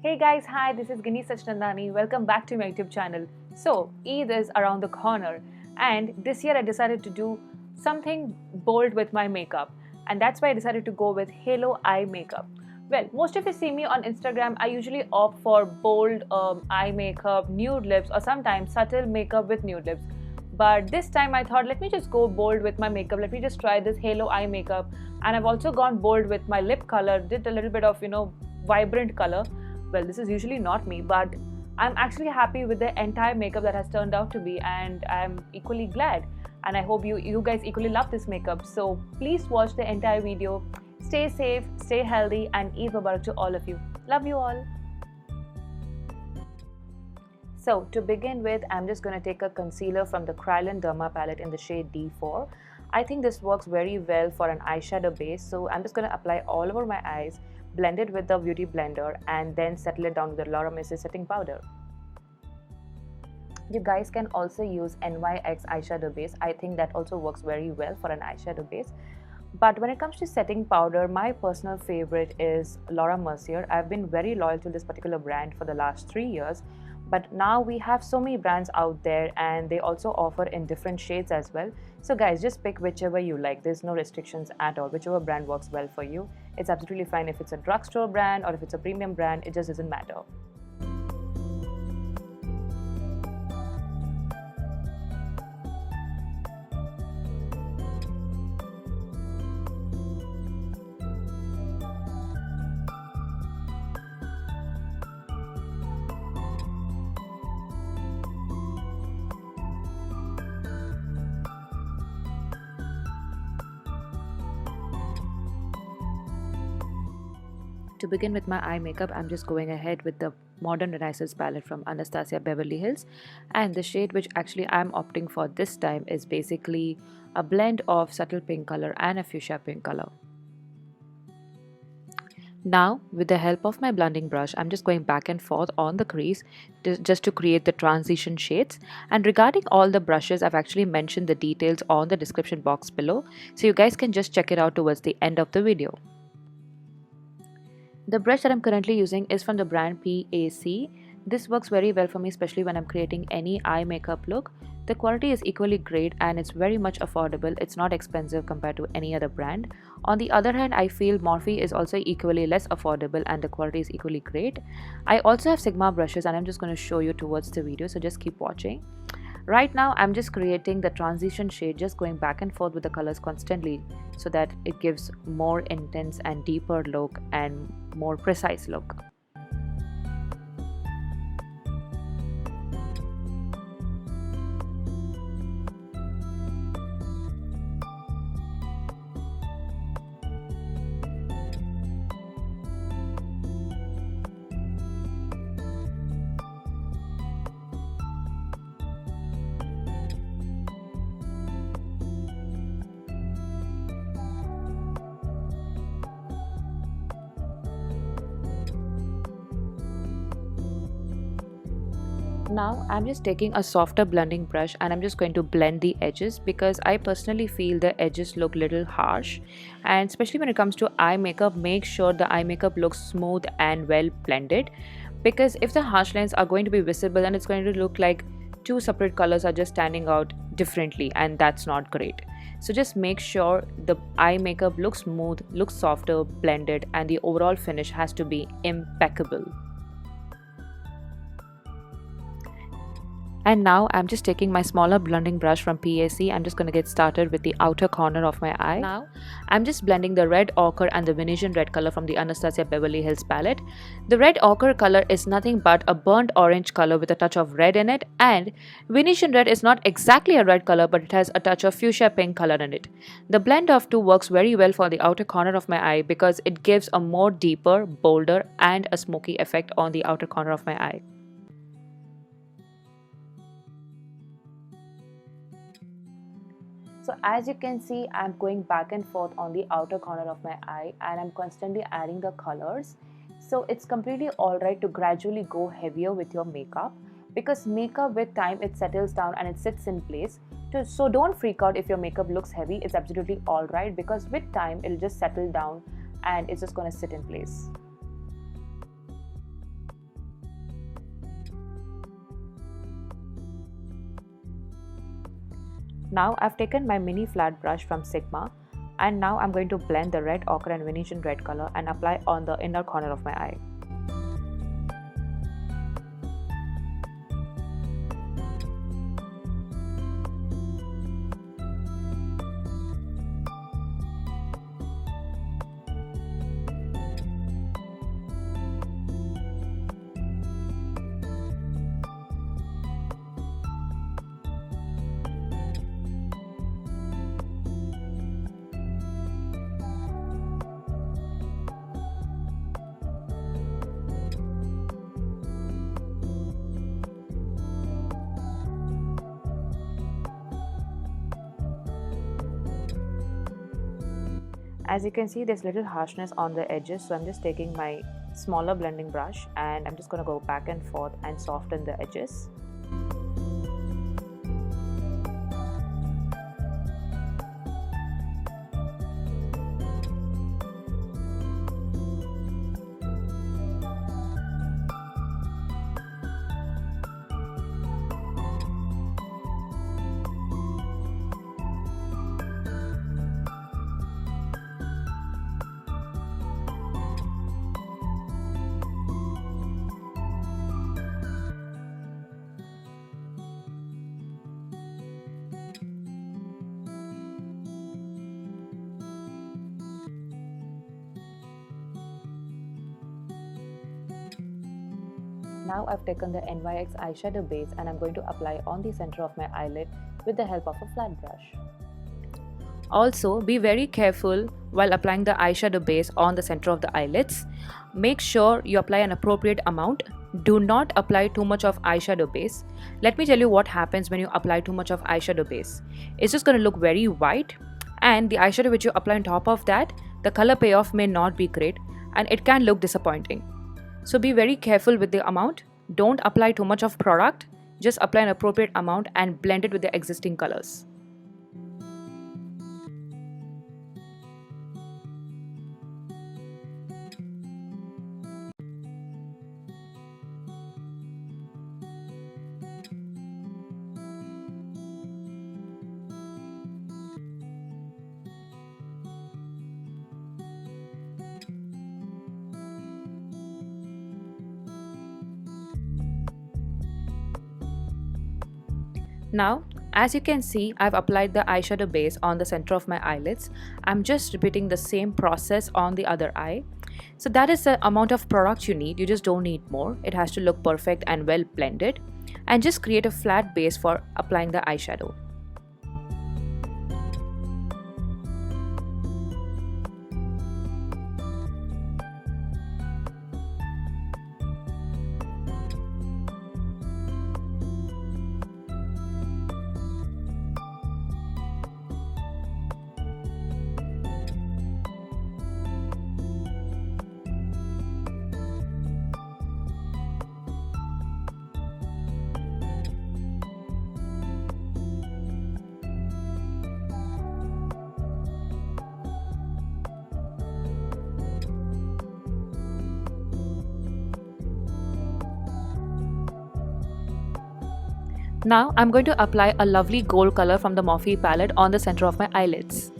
Hey guys, hi, this is Gini Sachnandani. Welcome back to my YouTube channel. So, Eid is around the corner, and this year I decided to do something bold with my makeup, and that's why I decided to go with Halo Eye Makeup. Well, most of you see me on Instagram, I usually opt for bold eye makeup, nude lips, or sometimes subtle makeup with nude lips. But this time I thought, let me just go bold with my makeup. Let me just try this Halo Eye Makeup. And I've also gone bold with my lip color, did a little bit of, vibrant color. Well, this is usually not me, but I'm actually happy with the entire makeup that has turned out to be, and I'm equally glad. And I hope you guys equally love this makeup. So please watch the entire video. Stay safe, stay healthy, and Eid Mubarak to all of you. Love you all. So to begin with, I'm just going to take a concealer from the Kryolan Derma palette in the shade D4. I think this works very well for an eyeshadow base, so I'm just going to apply all over my eyes, blend it with the beauty blender, and then settle it down with the Laura Mercier setting powder. You guys can also use NYKAA eyeshadow base. I think that also works very well for an eyeshadow base. But when it comes to setting powder, my personal favorite is Laura Mercier. I've been very loyal to this particular brand for the last 3 years. But now we have so many brands out there, and they also offer in different shades as well. So guys, just pick whichever you like. There's no restrictions at all. Whichever brand works well for you. It's absolutely fine if it's a drugstore brand or if it's a premium brand. It just doesn't matter. To begin with my eye makeup, I'm just going ahead with the Modern Renaissance palette from Anastasia Beverly Hills, and the shade which actually I'm opting for this time is basically a blend of subtle pink color and a fuchsia pink color. Now, with the help of my blending brush, I'm just going back and forth on the crease just to create the transition shades. And regarding all the brushes, I've actually mentioned the details on the description box below, so you guys can just check it out towards the end of the video. The brush that I'm currently using is from the brand PAC. This works very well for me, especially when I'm creating any eye makeup look. The quality is equally great and it's very much affordable. It's not expensive compared to any other brand. On the other hand, I feel Morphe is also equally less affordable and the quality is equally great. I also have Sigma brushes and I'm just going to show you towards the video, so just keep watching. Right now, I'm just creating the transition shade, just going back and forth with the colors constantly so that it gives more intense and deeper look and more precise look. Now I'm just taking a softer blending brush and I'm just going to blend the edges, because I personally feel the edges look little harsh, and especially when it comes to eye makeup, make sure the eye makeup looks smooth and well blended, because if the harsh lines are going to be visible, then it's going to look like two separate colors are just standing out differently, and that's not great. So just make sure the eye makeup looks smooth, looks softer, blended, and the overall finish has to be impeccable. And now I'm just taking my smaller blending brush from PAC. I'm just going to get started with the outer corner of my eye. Now I'm just blending the red ochre and the Venetian red color from the Anastasia Beverly Hills palette. The red ochre color is nothing but a burnt orange color with a touch of red in it, and Venetian red is not exactly a red color, but it has a touch of fuchsia pink color in it. The blend of two works very well for the outer corner of my eye because it gives a more deeper, bolder, and a smoky effect on the outer corner of my eye. So as you can see, I'm going back and forth on the outer corner of my eye and I'm constantly adding the colors. So it's completely alright to gradually go heavier with your makeup, because makeup with time it settles down and it sits in place. So don't freak out if your makeup looks heavy. It's absolutely alright, because with time it'll just settle down and it's just going to sit in place. Now I've taken my mini flat brush from Sigma, and now I'm going to blend the red ochre and Venetian red color and apply on the inner corner of my eye. As you can see, there's little harshness on the edges, so I'm just taking my smaller blending brush and I'm just going to go back and forth and soften the edges. Now I've taken the NYX eyeshadow base and I'm going to apply on the center of my eyelid with the help of a flat brush. Also, be very careful while applying the eyeshadow base on the center of the eyelids. Make sure you apply an appropriate amount. Do not apply too much of eyeshadow base. Let me tell you what happens when you apply too much of eyeshadow base. It's just going to look very white, and the eyeshadow which you apply on top of that, the color payoff may not be great and it can look disappointing. So be very careful with the amount. Don't apply too much of product. Just apply an appropriate amount and blend it with the existing colors. Now, as you can see, I've applied the eyeshadow base on the center of my eyelids. I'm just repeating the same process on the other eye. So that is the amount of product you need. You just don't need more. It has to look perfect and well blended. And just create a flat base for applying the eyeshadow. Now I'm going to apply a lovely gold color from the Morphe palette on the center of my eyelids.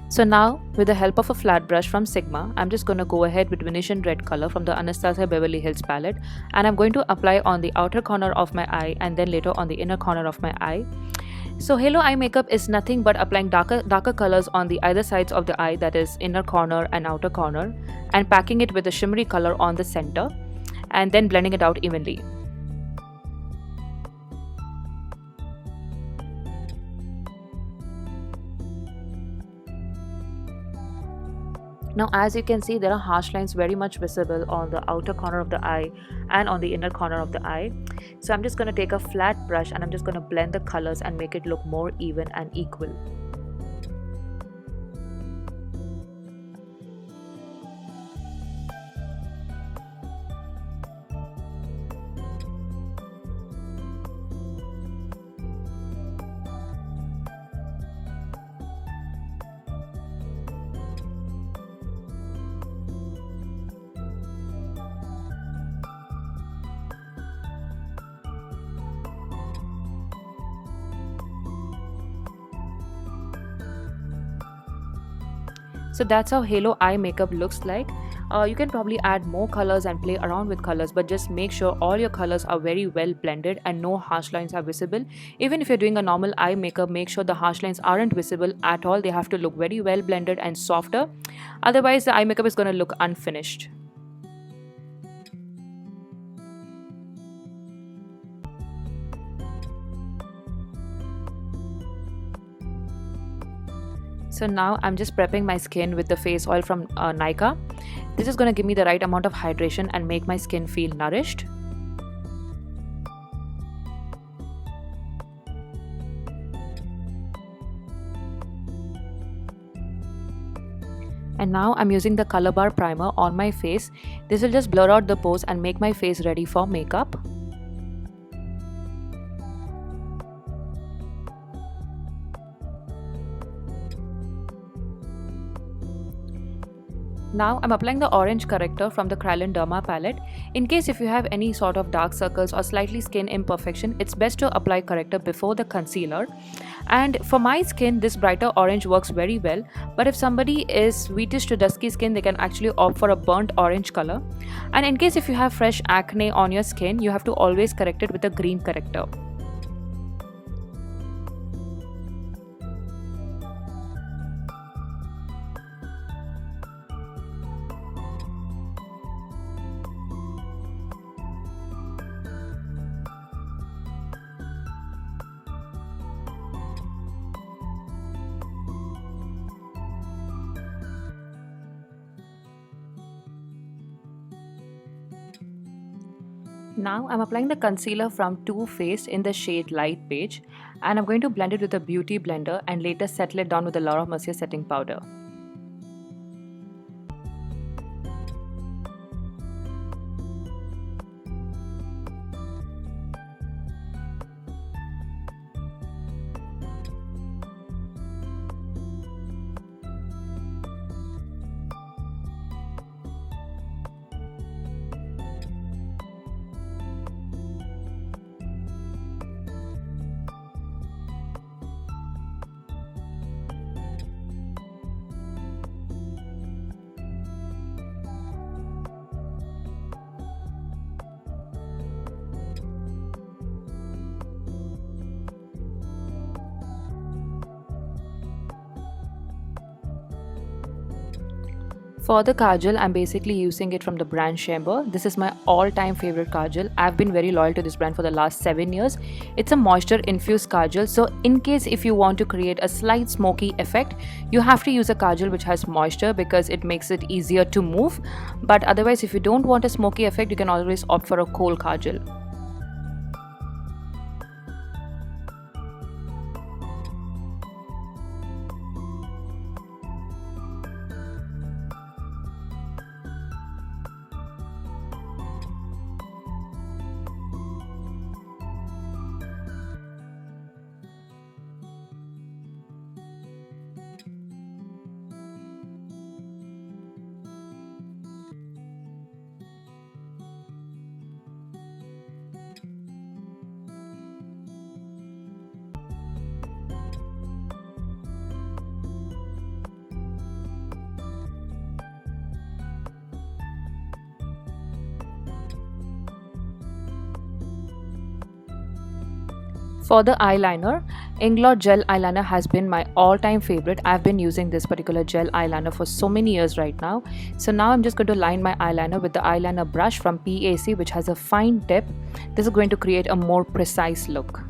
So now, with the help of a flat brush from Sigma, I'm just going to go ahead with Venetian red color from the Anastasia Beverly Hills palette, and I'm going to apply on the outer corner of my eye and then later on the inner corner of my eye. So halo eye makeup is nothing but applying darker colors on the either sides of the eye, that is inner corner and outer corner, and packing it with a shimmery color on the center. and then blending it out evenly. Now as you can see, there are harsh lines very much visible on the outer corner of the eye and on the inner corner of the eye. So I'm just going to take a flat brush and I'm just going to blend the colors and make it look more even and equal. So that's how halo eye makeup looks like. You can probably add more colors and play around with colors, but just make sure all your colors are very well blended and no harsh lines are visible. Even if you're doing a normal eye makeup, make sure the harsh lines aren't visible at all. They have to look very well blended and softer. Otherwise, the eye makeup is going to look unfinished. So now I'm just prepping my skin with the face oil from NYKAA. This is going to give me the right amount of hydration and make my skin feel nourished. And now I'm using the COLORBAR primer on my face. This will just blur out the pores and make my face ready for makeup. Now I'm applying the orange corrector from the Kryolan Derma palette. In case if you have any sort of dark circles or slightly skin imperfection, it's best to apply corrector before the concealer. And for my skin, this brighter orange works very well. But if somebody is sweetish to dusky skin, they can actually opt for a burnt orange color. And in case if you have fresh acne on your skin, you have to always correct it with a green corrector. Now I'm applying the concealer from Too Faced in the shade Light Beige, and I'm going to blend it with a beauty blender and later settle it down with the Laura Mercier setting powder. For the kajal, I'm basically using it from the brand CHAMBOR. This is my all-time favorite kajal. I've been very loyal to this brand for the last 7 years. It's a moisture-infused kajal, so in case if you want to create a slight smoky effect, you have to use a kajal which has moisture because it makes it easier to move. But otherwise, if you don't want a smoky effect, you can always opt for a kohl kajal. For the eyeliner, INGLOT gel eyeliner has been my all-time favorite. I've been using this particular gel eyeliner for so many years right now. So now I'm just going to line my eyeliner with the eyeliner brush from PAC, which has a fine tip. This is going to create a more precise look.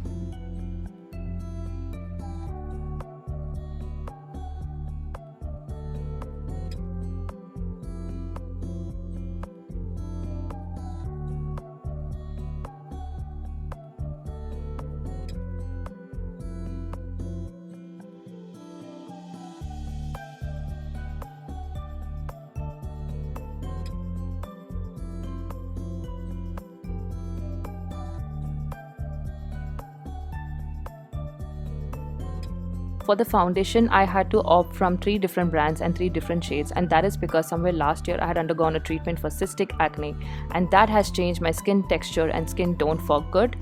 For the foundation, I had to opt from 3 different brands and 3 different shades, and that is because somewhere last year I had undergone a treatment for cystic acne, and that has changed my skin texture and skin tone for good.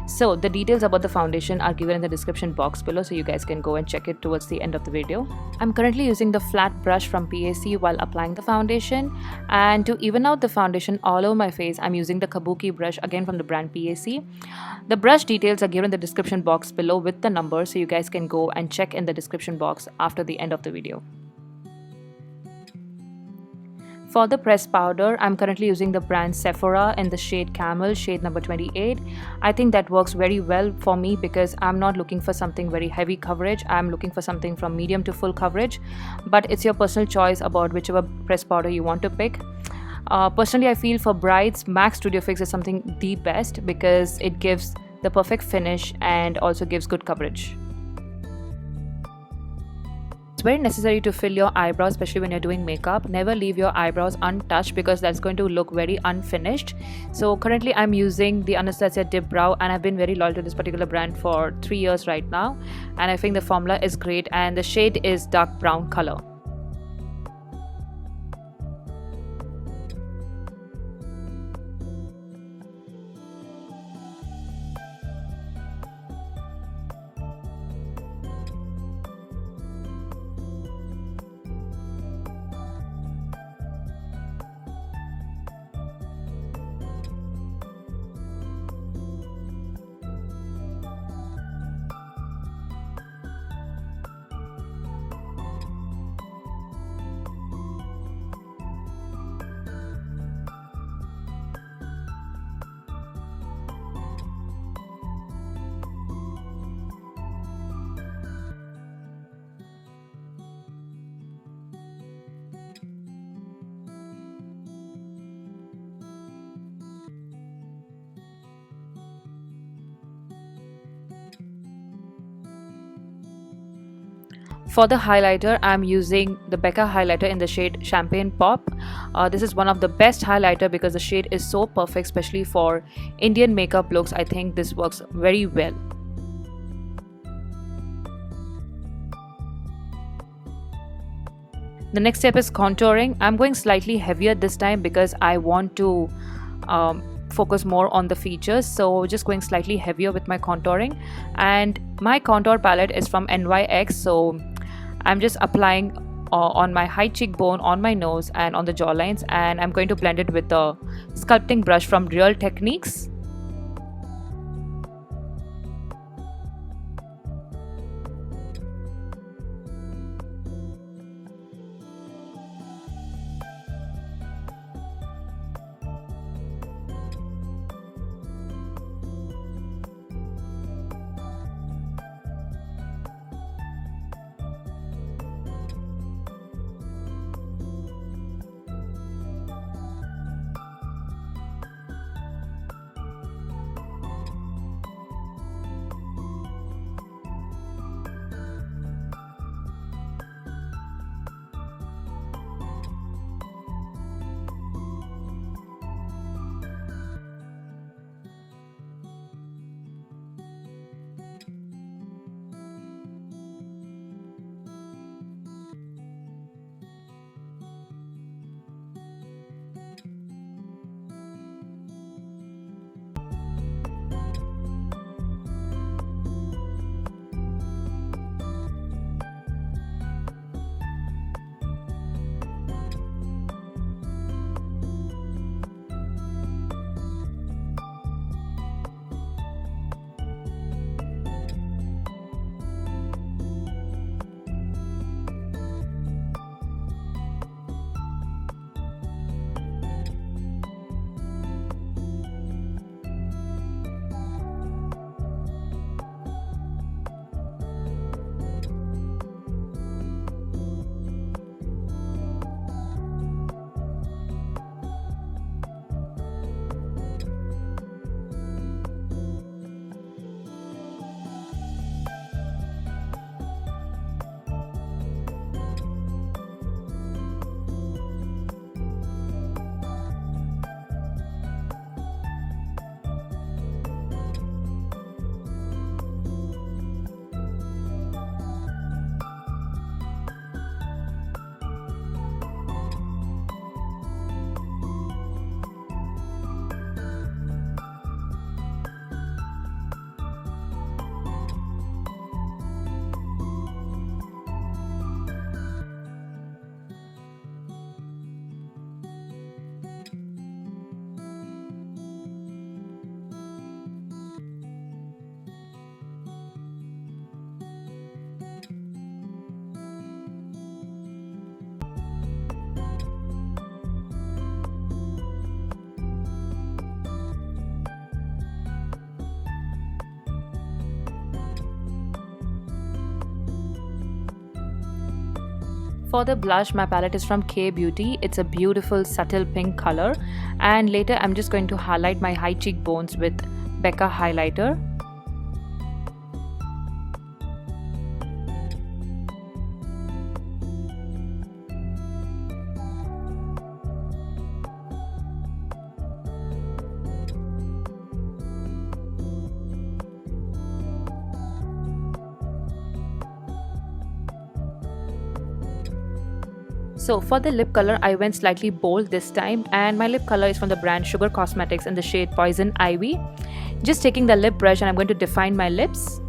So the details about the foundation are given in the description box below, so you guys can go and check it towards the end of the video. I'm currently using the flat brush from PAC while applying the foundation, and to even out the foundation all over my face, I'm using the Kabuki brush, again from the brand PAC. The brush details are given in the description box below with the number, so you guys can go and check in the description box after the end of the video. For the pressed powder, I'm currently using the brand SEPHORA in the shade Camel, shade number 28. I think that works very well for me because I'm not looking for something very heavy coverage. I'm looking for something from medium to full coverage, but it's your personal choice about whichever pressed powder you want to pick. Personally, I feel for brides, MAC Studio Fix is something the best because it gives the perfect finish and also gives good coverage. It's very necessary to fill your eyebrows, especially when you're doing makeup. Never leave your eyebrows untouched because that's going to look very unfinished. So currently I'm using the Anastasia Dip Brow, and I've been very loyal to this particular brand for 3 years right now, and I think the formula is great, and the shade is dark brown color. For the highlighter, I'm using the Becca highlighter in the shade Champagne Pop. This is one of the best highlighter because the shade is so perfect, especially for Indian makeup looks. I think this works very well. The next step is contouring. I'm going slightly heavier this time because I want to focus more on the features, so just going slightly heavier with my contouring. And my contour palette is from NYKAA, so I'm just applying on my high cheekbone, on my nose and on the jawlines, and I'm going to blend it with the sculpting brush from Real Techniques. For the blush, my palette is from K Beauty. It's a beautiful subtle pink color, and later I'm just going to highlight my high cheekbones with Becca highlighter. So for the lip color, I went slightly bold this time, and my lip color is from the brand Sugar Cosmetics in the shade Poison Ivy. Just taking the lip brush and I'm going to define my lips.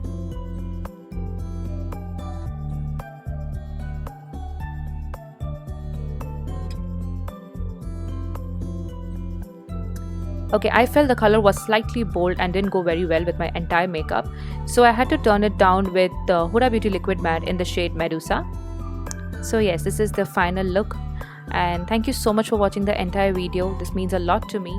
Okay, I felt the color was slightly bold and didn't go very well with my entire makeup, so I had to turn it down with the Huda Beauty Liquid Matte in the shade Medusa. So yes, this is the final look, and thank you so much for watching the entire video. This means a lot to me.